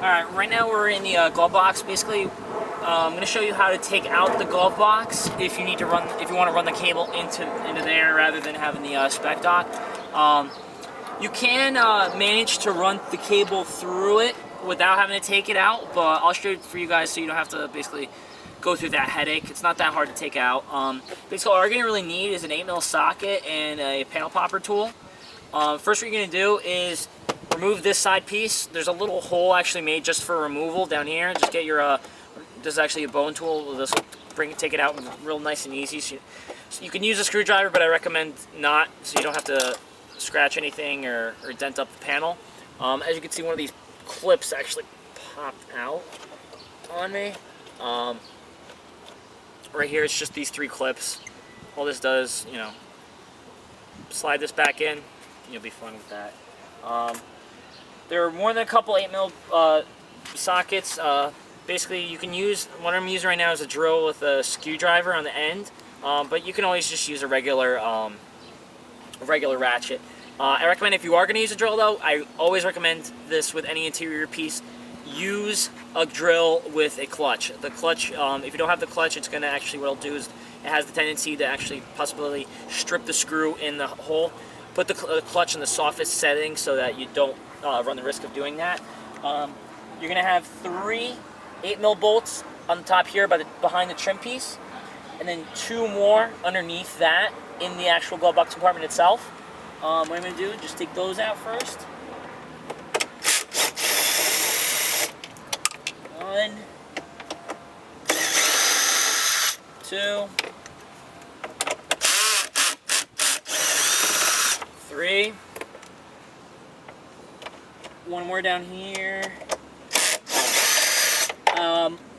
Alright, right now we're in the glove box. Basically, I'm going to show you how to take out the glove box if you want to run the cable into there rather than having the spec dock. You can manage to run the cable through it without having to take it out, but I'll show it for you guys so you don't have to basically go through that headache. It's not that hard to take out. Basically, all you're going to really need is an 8mm socket and a panel popper tool. First, what you're going to do is remove this side piece. There's a little hole actually made just for removal down here. Just get your, this is actually a bone tool. This will take it out real nice and easy. So you can use a screwdriver, but I recommend not, so you don't have to scratch anything or dent up the panel. As you can see, one of these clips actually popped out on me. Right here, it's just these 3 clips. All this does, you know, slide this back in, and you'll be fine with that. There are more than a couple 8mm sockets. Basically, you can use, what I'm using right now is a drill with a screwdriver on the end, but you can always just use a regular ratchet. I recommend, if you are going to use a drill though, I always recommend this with any interior piece, use a drill with a clutch. The clutch, if you don't have the clutch, it's going to actually, what it'll do is, it has the tendency to actually possibly strip the screw in the hole. Put the clutch in the softest setting so that you don't run the risk of doing that. You're going to have 3 8mm bolts on the top here behind the trim piece, and then 2 more underneath that in the actual glove box compartment itself. What I'm going to do is just take those out first. 1, 2, 3. 1 more down here.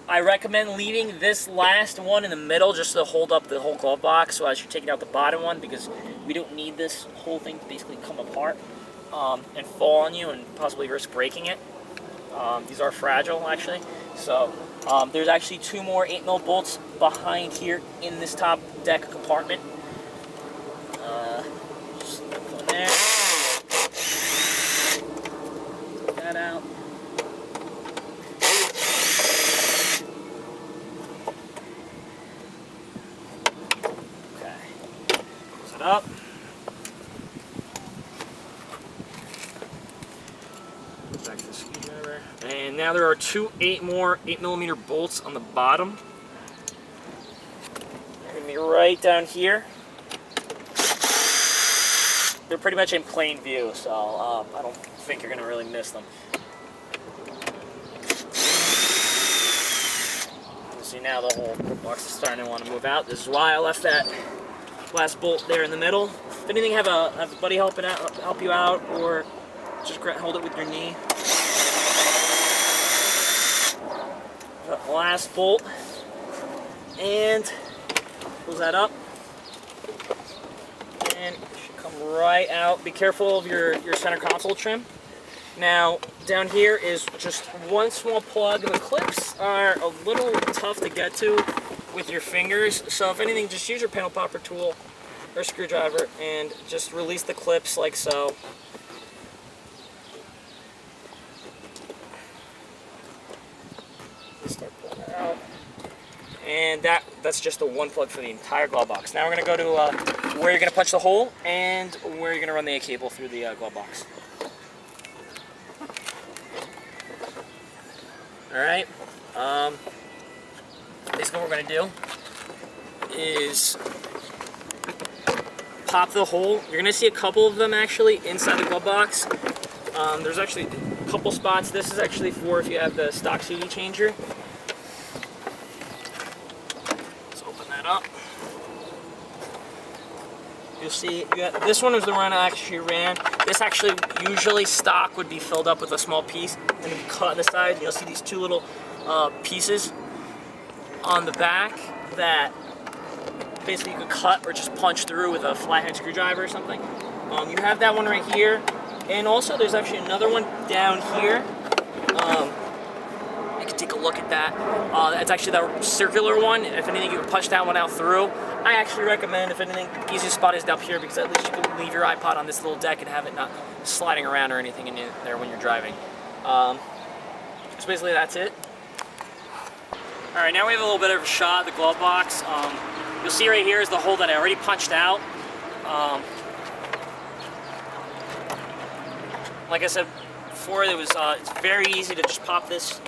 I recommend leaving this last one in the middle just to hold up the whole glove box, so as you're taking out the bottom one, because we don't need this whole thing to basically come apart and fall on you and possibly risk breaking it. These are fragile, actually. So there's actually 2 more 8mm bolts behind here in this top deck compartment. Just put one there. Take that out. Up. Back to the screwdriver. And now there are 2 more 8mm bolts on the bottom. They're going to be right down here. They're pretty much in plain view, so I don't think you're going to really miss them. You see now the whole box is starting to want to move out. This is why I left that last bolt there in the middle. If anything, have a buddy help you out, or just hold it with your knee. The last bolt, and close that up, and it should come right out. Be careful of your center console trim. Now down here is just one small plug. The clips are a little tough to get to with your fingers, so if anything, just use your panel popper tool or screwdriver and just release the clips like so. Start pulling that out, and that's just the one plug for the entire glove box. Now we're going to go to where you're going to punch the hole and where you're going to run the cable through the glove box. All right. Basically what we're going to do is pop the hole. You're going to see a couple of them actually inside the glove box. There's actually a couple spots. This is actually for if you have the stock CD changer. Let's open that up. You'll see, this one is the one I actually ran. This actually, usually stock would be filled up with a small piece and then cut on the side. You'll see these 2 little pieces on the back that basically you could cut or just punch through with a flathead screwdriver or something. You have that one right here, and also there's actually another one down here. You can take a look at that. It's actually the circular one. If anything, you can punch that one out through. I actually recommend, if anything, the easiest spot is up here, because at least you can leave your iPod on this little deck and have it not sliding around or anything in there when you're driving. So basically that's it. Alright, now we have a little bit of a shot of the glove box. You'll see right here is the hole that I already punched out. Like I said before, it's very easy to just pop this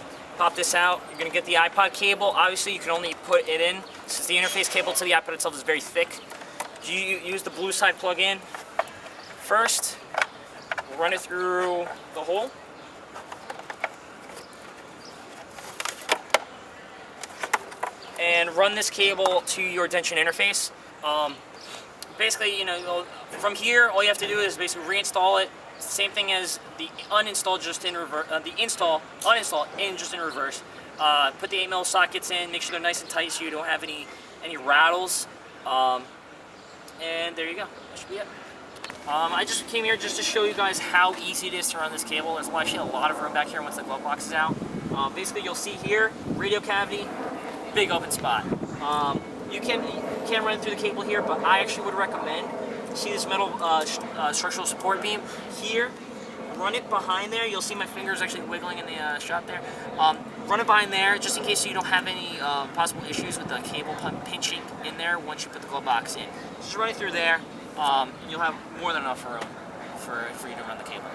out. You're going to get the iPod cable. Obviously, you can only put it in since the interface cable to the iPod itself is very thick. You use the blue side plug-in first. Run it through the hole. And run this cable to your Dension interface. Basically, from here, all you have to do is basically reinstall it. Same thing as the uninstall, just in reverse. The uninstall, and just in reverse. Put the 8mm sockets in. Make sure they're nice and tight so you don't have any rattles. And there you go. That should be it. I just came here just to show you guys how easy it is to run this cable. There's actually a lot of room back here once the glove box is out. Basically, you'll see here, radio cavity, big open spot. You can run it through the cable here, but I actually would recommend, see this metal structural support beam here, run it behind there. You'll see my fingers actually wiggling in the shot there. Run it behind there just in case you don't have any possible issues with the cable pinching in there once you put the glove box in. Just run it through there. You'll have more than enough room for you to run the cable.